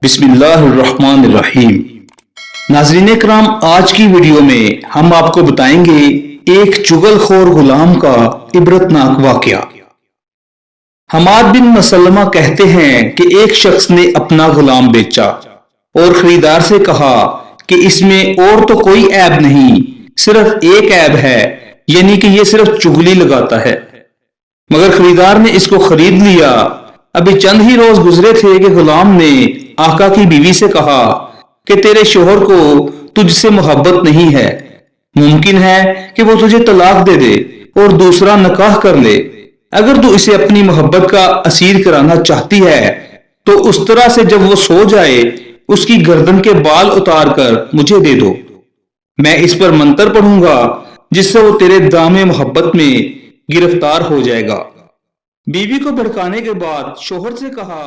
बिस्मिल्लाहिर्रहमानिर्रहीम। नाज़रीन कराम, आज की वीडियो में हम आपको बताएंगे एक चुगलखोर गुलाम का इबरतनाक वाकया। हमाद बिन मसलमा कहते हैं कि एक शख्स ने अपना गुलाम बेचा और खरीदार से कहा कि इसमें और तो कोई ऐब नहीं, सिर्फ एक ऐब है, यानी कि ये सिर्फ चुगली लगाता है। मगर खरीदार ने इसको खरीद लिया। अभी चंद ही रोज गुजरे थे कि गुलाम ने आका की बीवी से कहा कि तेरे शोहर को तुझसे मोहब्बत नहीं है, मुमकिन है कि वो तुझे तलाक दे दे और दूसरा निकाह कर ले। अगर तू इसे अपनी मोहब्बत का असीर कराना चाहती है तो उस तरह से जब वो सो जाए उसकी गर्दन के बाल उतार कर मुझे दे दो। मैं इस पर मंत्र पढ़ूंगा जिससे वो तेरे दामे मोहब्बत में गिरफ्तार हो जाएगा। बीवी को भड़काने के बाद शोहर से कहा